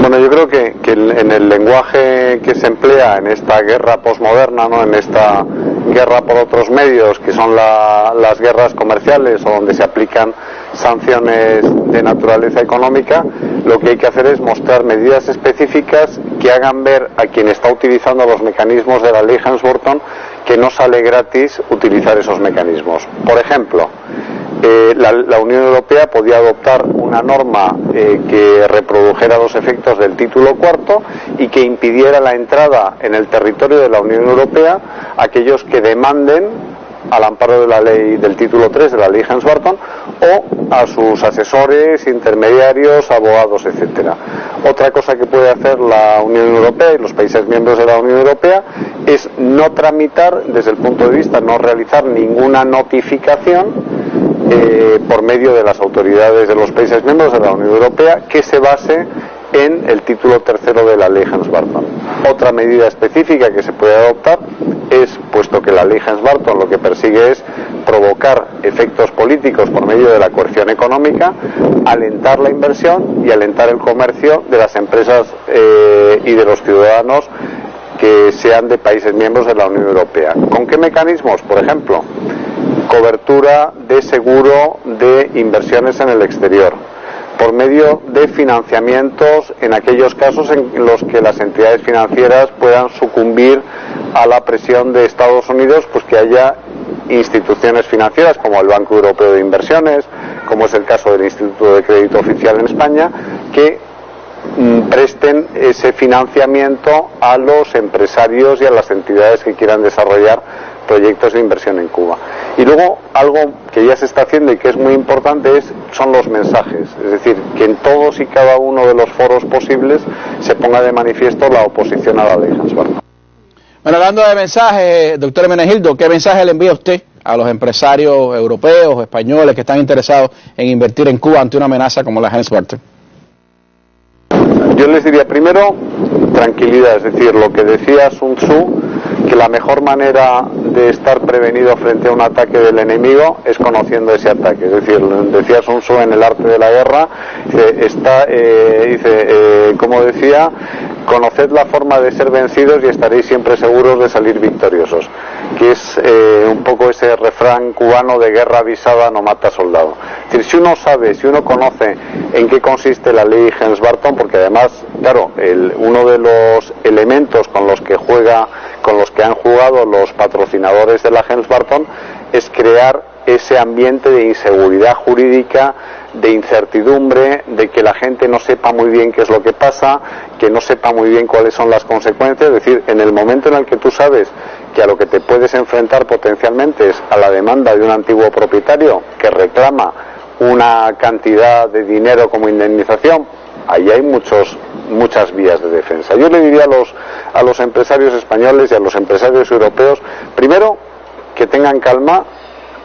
Bueno, yo creo que en el lenguaje que se emplea en esta guerra posmoderna, ¿no?, en esta guerra por otros medios, que son las guerras comerciales o donde se aplican sanciones de naturaleza económica, lo que hay que hacer es mostrar medidas específicas que hagan ver a quien está utilizando los mecanismos de la ley Helms-Burton que no sale gratis utilizar esos mecanismos. Por ejemplo, la Unión Europea podía adoptar una norma que reprodujera los efectos del título cuarto y que impidiera la entrada en el territorio de la Unión Europea a aquellos que demanden al amparo de la ley del título 3 de la ley Helms-Burton o a sus asesores, intermediarios, abogados, etcétera. Otra cosa que puede hacer la Unión Europea y los países miembros de la Unión Europea es no tramitar, desde el punto de vista, no realizar ninguna notificación por medio de las autoridades de los países miembros de la Unión Europea que se base en el título tercero de la ley Helms-Burton. Otra medida específica que se puede adoptar es, puesto que la ley Helms-Burton lo que persigue es provocar efectos políticos por medio de la coerción económica, alentar la inversión y alentar el comercio de las empresas y de los ciudadanos que sean de países miembros de la Unión Europea. ¿Con qué mecanismos? Por ejemplo, cobertura de seguro de inversiones en el exterior, por medio de financiamientos en aquellos casos en los que las entidades financieras puedan sucumbir a la presión de Estados Unidos, pues que haya instituciones financieras como el Banco Europeo de Inversiones, como es el caso del Instituto de Crédito Oficial en España, que presten ese financiamiento a los empresarios y a las entidades que quieran desarrollar proyectos de inversión en Cuba. Y luego, algo que ya se está haciendo y que es muy importante son los mensajes, es decir, que en todos y cada uno de los foros posibles se ponga de manifiesto la oposición a la ley Helms-Burton. Bueno, hablando de mensajes, doctor Hermenegildo, ¿qué mensaje le envía usted a los empresarios europeos, españoles que están interesados en invertir en Cuba ante una amenaza como la Helms-Burton? Yo les diría primero tranquilidad, es decir, lo que decía Sun Tzu, que la mejor manera de estar prevenido frente a un ataque del enemigo es conociendo ese ataque. Es decir, decía Sun Tzu en El arte de la guerra, como decía, conoced la forma de ser vencidos y estaréis siempre seguros de salir victoriosos, que es un poco ese refrán cubano de guerra avisada no mata soldado. Es decir, si uno sabe, si uno conoce en qué consiste la ley Helms-Burton, porque además, claro, uno de los elementos con los que han jugado los patrocinadores de la Helms-Burton es crear ese ambiente de inseguridad jurídica, de incertidumbre, de que la gente no sepa muy bien qué es lo que pasa, que no sepa muy bien cuáles son las consecuencias. Es decir, en el momento en el que tú sabes que a lo que te puedes enfrentar potencialmente es a la demanda de un antiguo propietario que reclama una cantidad de dinero como indemnización, ahí hay muchas vías de defensa. Yo le diría a los empresarios españoles y a los empresarios europeos, primero, que tengan calma,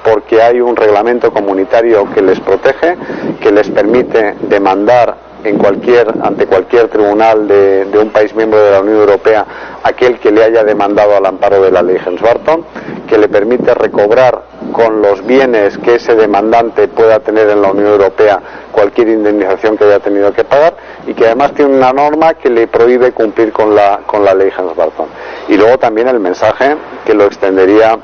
porque hay un reglamento comunitario que les protege, que les permite demandar ante cualquier tribunal de un país miembro de la Unión Europea aquel que le haya demandado al amparo de la ley Helms-Burton, que le permite recobrar con los bienes que ese demandante pueda tener en la Unión Europea cualquier indemnización que haya tenido que pagar, y que además tiene una norma que le prohíbe cumplir con la ley Helms-Burton. Y luego también el mensaje que lo extendería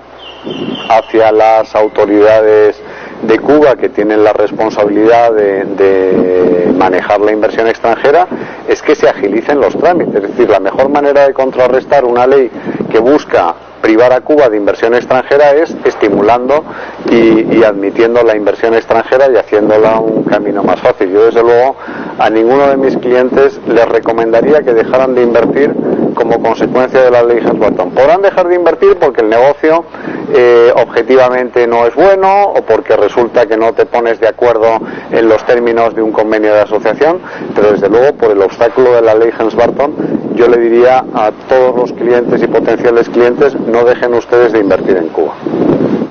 hacia las autoridades de Cuba, que tienen la responsabilidad de manejar la inversión extranjera, es que se agilicen los trámites. Es decir, la mejor manera de contrarrestar una ley que busca privar a Cuba de inversión extranjera es estimulando y admitiendo la inversión extranjera y haciéndola un camino más fácil. Yo desde luego a ninguno de mis clientes les recomendaría que dejaran de invertir como consecuencia de la ley Helms-Burton. Podrán dejar de invertir porque el negocio objetivamente no es bueno, o porque resulta que no te pones de acuerdo en los términos de un convenio de asociación, pero desde luego por el obstáculo de la ley Helms-Burton yo le diría a todos los clientes y potenciales clientes: no dejen ustedes de invertir en Cuba.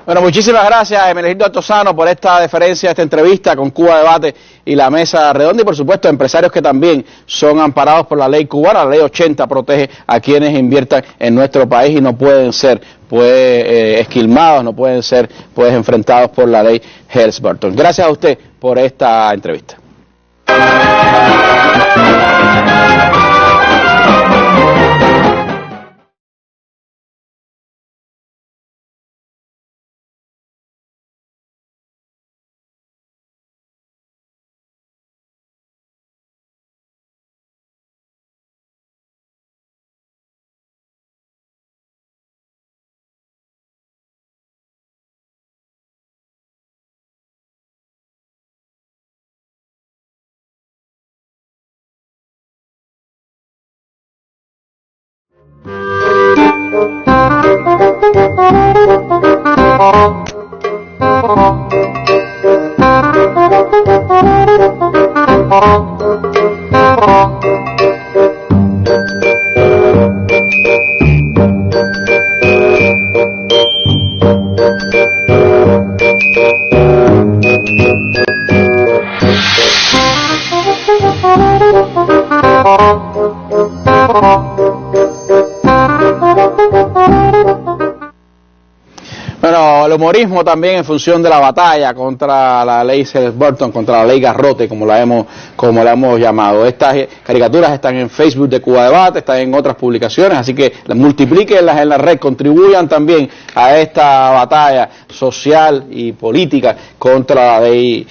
Bueno, muchísimas gracias, Hermenegildo Altozano, por esta deferencia, esta entrevista con Cuba Debate y la Mesa Redonda, y por supuesto empresarios que también son amparados por la ley cubana. La ley 80 protege a quienes inviertan en nuestro país y no pueden ser esquilmados, no pueden ser enfrentados por la ley Helms-Burton. Gracias a usted por esta entrevista. Bueno, el humorismo también en función de la batalla contra la ley Helms-Burton, contra la ley Garrote, como la hemos llamado. Estas caricaturas están en Facebook de Cuba Debate, están en otras publicaciones, así que multiplíquenlas en la red, contribuyan también a esta batalla social y política contra la ley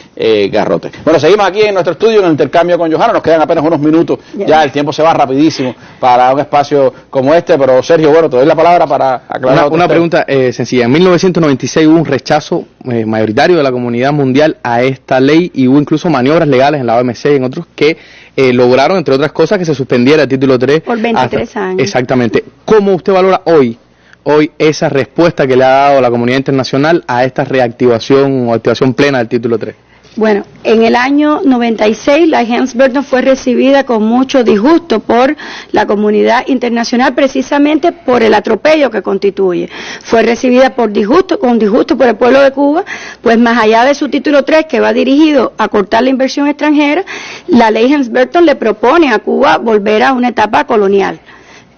Garrote. Bueno, seguimos aquí en nuestro estudio en el intercambio con Johanna, nos quedan apenas unos minutos, ya el tiempo se va rapidísimo para un espacio como este, pero Sergio, bueno, te doy la palabra para aclarar. Una pregunta sencilla. En 1996 hubo un rechazo mayoritario de la comunidad mundial a esta ley y hubo incluso maniobras legales en la OMC y en otros que lograron, entre otras cosas, que se suspendiera el título 3. Por 23 años. Exactamente. ¿Cómo usted valora hoy esa respuesta que le ha dado la comunidad internacional a esta reactivación o activación plena del título 3? Bueno, en el año 96 la Helms-Burton fue recibida con mucho disgusto por la comunidad internacional, precisamente por el atropello que constituye. Fue recibida con disgusto por el pueblo de Cuba, pues más allá de su título 3, que va dirigido a cortar la inversión extranjera, la ley Helms-Burton le propone a Cuba volver a una etapa colonial.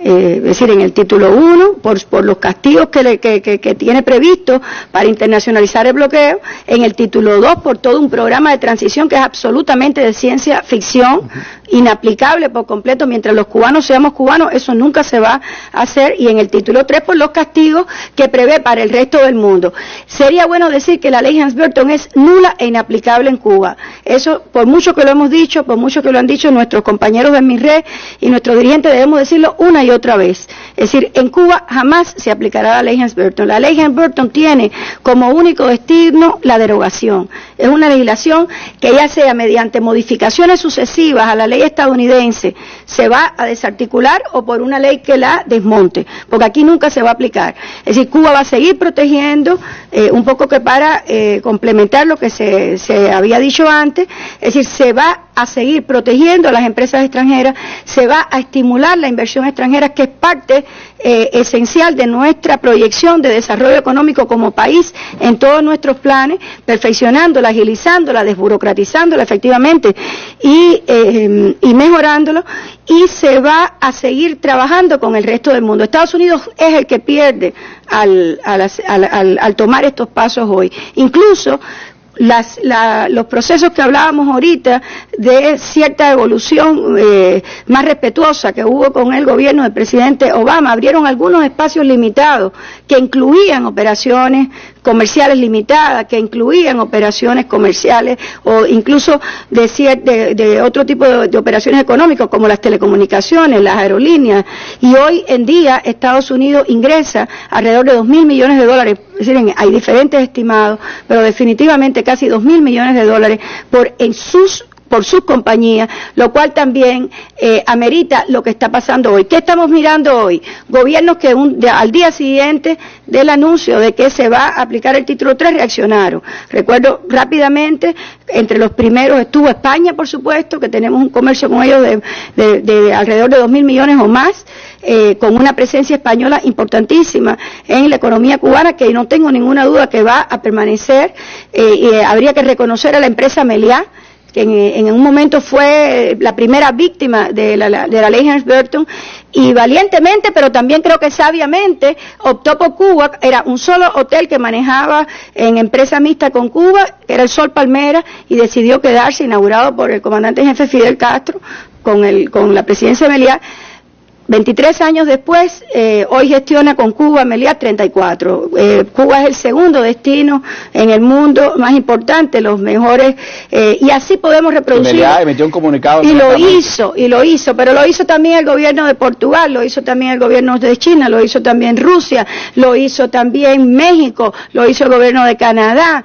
Es decir, en el título 1, por los castigos que tiene previsto para internacionalizar el bloqueo, en el título 2, por todo un programa de transición que es absolutamente de ciencia ficción, inaplicable por completo. Mientras los cubanos seamos cubanos, eso nunca se va a hacer, y en el título 3, por los castigos que prevé para el resto del mundo. Sería bueno decir que la ley Helms-Burton es nula e inaplicable en Cuba. Eso, por mucho que lo hemos dicho, por mucho que lo han dicho nuestros compañeros de MIRRE y nuestros dirigentes, debemos decirlo una y otra vez. Es decir, en Cuba jamás se aplicará la ley Helms-Burton. La ley Helms-Burton tiene como único destino la derogación. Es una legislación que, ya sea mediante modificaciones sucesivas a la ley estadounidense, se va a desarticular, o por una ley que la desmonte, porque aquí nunca se va a aplicar. Es decir, Cuba va a seguir protegiendo, un poco que para complementar lo que se había dicho antes, es decir, se va a seguir protegiendo a las empresas extranjeras, se va a estimular la inversión extranjera, que es parte esencial de nuestra proyección de desarrollo económico como país en todos nuestros planes, perfeccionándola, agilizándola, desburocratizándola efectivamente y mejorándolo, y se va a seguir trabajando con el resto del mundo. Estados Unidos es el que pierde al tomar estos pasos hoy. Incluso los procesos que hablábamos ahorita de cierta evolución más respetuosa que hubo con el gobierno del presidente Obama, abrieron algunos espacios limitados que incluían operaciones comerciales limitadas, que incluían operaciones comerciales o incluso de otro tipo de operaciones económicas como las telecomunicaciones, las aerolíneas, y hoy en día Estados Unidos ingresa alrededor de 2.000 millones de dólares, es decir, hay diferentes estimados, pero definitivamente casi 2.000 millones de dólares por sus compañías, lo cual también amerita lo que está pasando hoy. ¿Qué estamos mirando hoy? Gobiernos que al día siguiente del anuncio de que se va a aplicar el título 3 reaccionaron. Recuerdo rápidamente, entre los primeros estuvo España, por supuesto, que tenemos un comercio con ellos de alrededor de 2.000 millones o más, con una presencia española importantísima en la economía cubana, que no tengo ninguna duda que va a permanecer, y habría que reconocer a la empresa Meliá, que en un momento fue la primera víctima de la ley Helms-Burton, y valientemente, pero también creo que sabiamente, optó por Cuba. Era un solo hotel que manejaba en empresa mixta con Cuba, que era el Sol Palmera, y decidió quedarse, inaugurado por el comandante en jefe Fidel Castro, con la presidencia de Meliá. 23 años después, hoy gestiona con Cuba Meliá 34. Cuba es el segundo destino en el mundo más importante, los mejores, y así podemos reproducir. Meliá emitió un comunicado. Y lo hizo, pero lo hizo también el gobierno de Portugal, lo hizo también el gobierno de China, lo hizo también Rusia, lo hizo también México, lo hizo el gobierno de Canadá,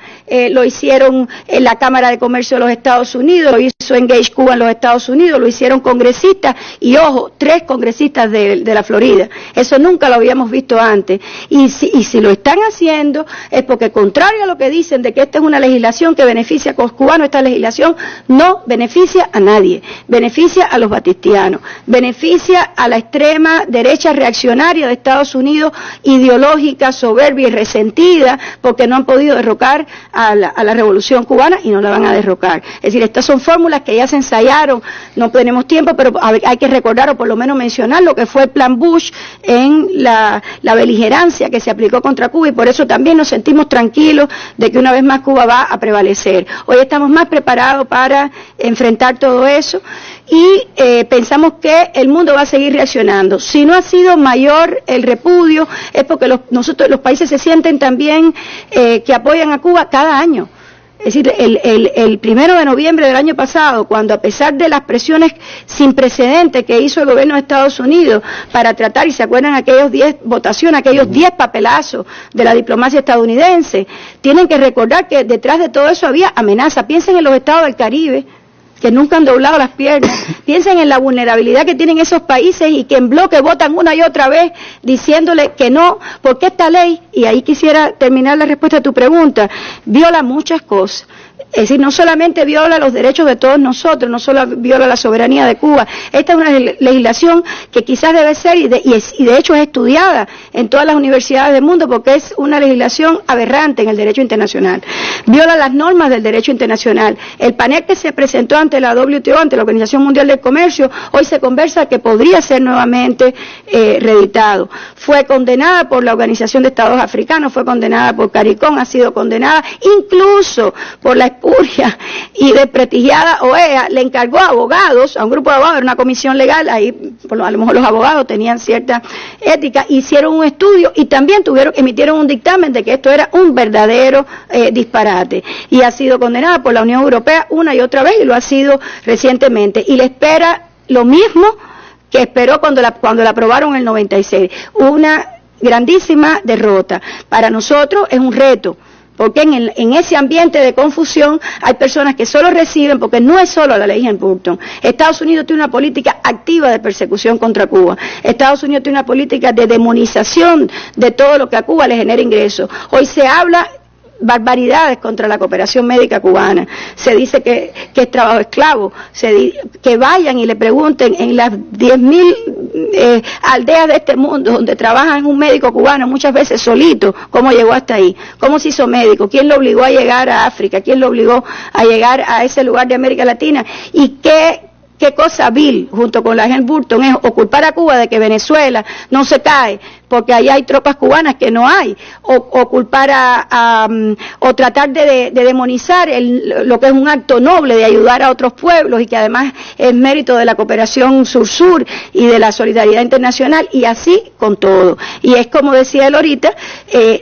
lo hicieron en la Cámara de Comercio de los Estados Unidos, lo hizo Engage Cuba en los Estados Unidos, lo hicieron congresistas, y ojo, 3 congresistas de la Florida. Eso nunca lo habíamos visto antes. Y si lo están haciendo es porque, contrario a lo que dicen de que esta es una legislación que beneficia a los cubanos, esta legislación no beneficia a nadie. Beneficia a los batistianos, beneficia a la extrema derecha reaccionaria de Estados Unidos, ideológica, soberbia y resentida, porque no han podido derrocar a la revolución cubana y no la van a derrocar. Es decir, estas son fórmulas que ya se ensayaron, no tenemos tiempo, pero hay que recordar o por lo menos mencionar lo que fue el plan Bush en la beligerancia que se aplicó contra Cuba, y por eso también nos sentimos tranquilos de que una vez más Cuba va a prevalecer. Hoy estamos más preparados para enfrentar todo eso, y pensamos que el mundo va a seguir reaccionando. Si no ha sido mayor el repudio, es porque los países se sienten también que apoyan a Cuba cada año. Es decir, el 1 de noviembre del año pasado, cuando a pesar de las presiones sin precedentes que hizo el gobierno de Estados Unidos para tratar, y se acuerdan aquellos 10 votaciones, aquellos 10 papelazos de la diplomacia estadounidense, tienen que recordar que detrás de todo eso había amenaza. Piensen en los estados del Caribe, que nunca han doblado las piernas. Piensen en la vulnerabilidad que tienen esos países y que en bloque votan una y otra vez diciéndole que no, porque esta ley, y ahí quisiera terminar la respuesta a tu pregunta, viola muchas cosas. Es decir, no solamente viola los derechos de todos nosotros, no solo viola la soberanía de Cuba. Esta es una legislación que quizás debe ser, y de hecho es estudiada en todas las universidades del mundo, porque es una legislación aberrante en el derecho internacional. Viola las normas del derecho internacional. El panel que se presentó ante la WTO, ante la Organización Mundial del Comercio, hoy se conversa que podría ser nuevamente reeditado. Fue condenada por la Organización de Estados Africanos, fue condenada por CARICOM, ha sido condenada incluso por la espuria y desprestigiada OEA. Le encargó a abogados, a un grupo de abogados, una comisión legal, ahí a lo mejor los abogados tenían cierta ética, hicieron un estudio y también emitieron un dictamen de que esto era un verdadero disparate, y ha sido condenada por la Unión Europea una y otra vez, y lo ha sido recientemente, y le espera lo mismo que esperó cuando la aprobaron en el 96, una grandísima derrota. Para nosotros es un reto, porque en ese ambiente de confusión hay personas que solo reciben, porque no es solo la ley Helms-Burton. Estados Unidos tiene una política activa de persecución contra Cuba. Estados Unidos tiene una política de demonización de todo lo que a Cuba le genera ingresos. Hoy se habla barbaridades contra la cooperación médica cubana. Se dice que es trabajo esclavo. Que vayan y le pregunten en las 10.000 aldeas de este mundo donde trabaja un médico cubano, muchas veces solito, cómo llegó hasta ahí, cómo se hizo médico, quién lo obligó a llegar a África, quién lo obligó a llegar a ese lugar de América Latina, y qué qué cosa vil, junto con la Gen Burton, es o culpar a Cuba de que Venezuela no se cae porque ahí hay tropas cubanas que no hay, o culpar o tratar de demonizar lo que es un acto noble de ayudar a otros pueblos y que además es mérito de la cooperación sur-sur y de la solidaridad internacional, y así con todo. Y es como decía él ahorita,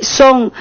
son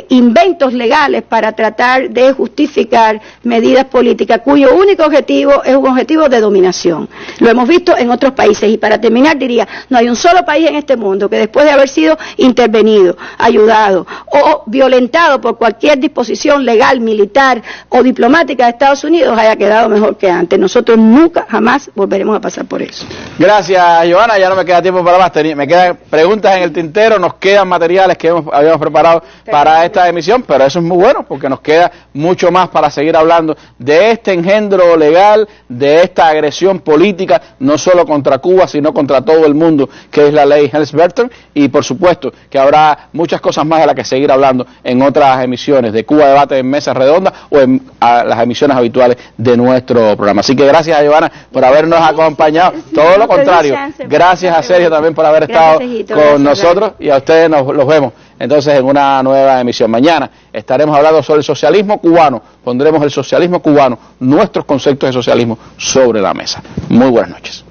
inventos legales para tratar de justificar medidas políticas cuyo único objetivo es un objetivo de dominación. Lo hemos visto en otros países, y para terminar diría, no hay un solo país en este mundo que después de haber sido intervenido, ayudado o violentado por cualquier disposición legal, militar o diplomática de Estados Unidos haya quedado mejor que antes. Nosotros nunca, jamás volveremos a pasar por eso. Gracias, Johanna. Ya no me queda tiempo para más. Me quedan preguntas en el tintero, nos quedan materiales que habíamos preparado para esta emisión, pero eso es muy bueno porque nos queda mucho más para seguir hablando de este engendro legal, de esta agresión política, no solo contra Cuba, sino contra todo el mundo, que es la ley Helms-Burton, y por supuesto que habrá muchas cosas más de las que seguir hablando en otras emisiones de Cuba Debate en Mesa Redonda o en las emisiones habituales de nuestro programa. Así que gracias a Giovanna por habernos acompañado, todo lo contrario, gracias a Sergio también por haber estado con nosotros, y a ustedes los vemos entonces en una nueva emisión. Mañana estaremos hablando sobre el socialismo cubano, pondremos el socialismo cubano, nuestros conceptos de socialismo sobre la mesa. Muy buenas noches.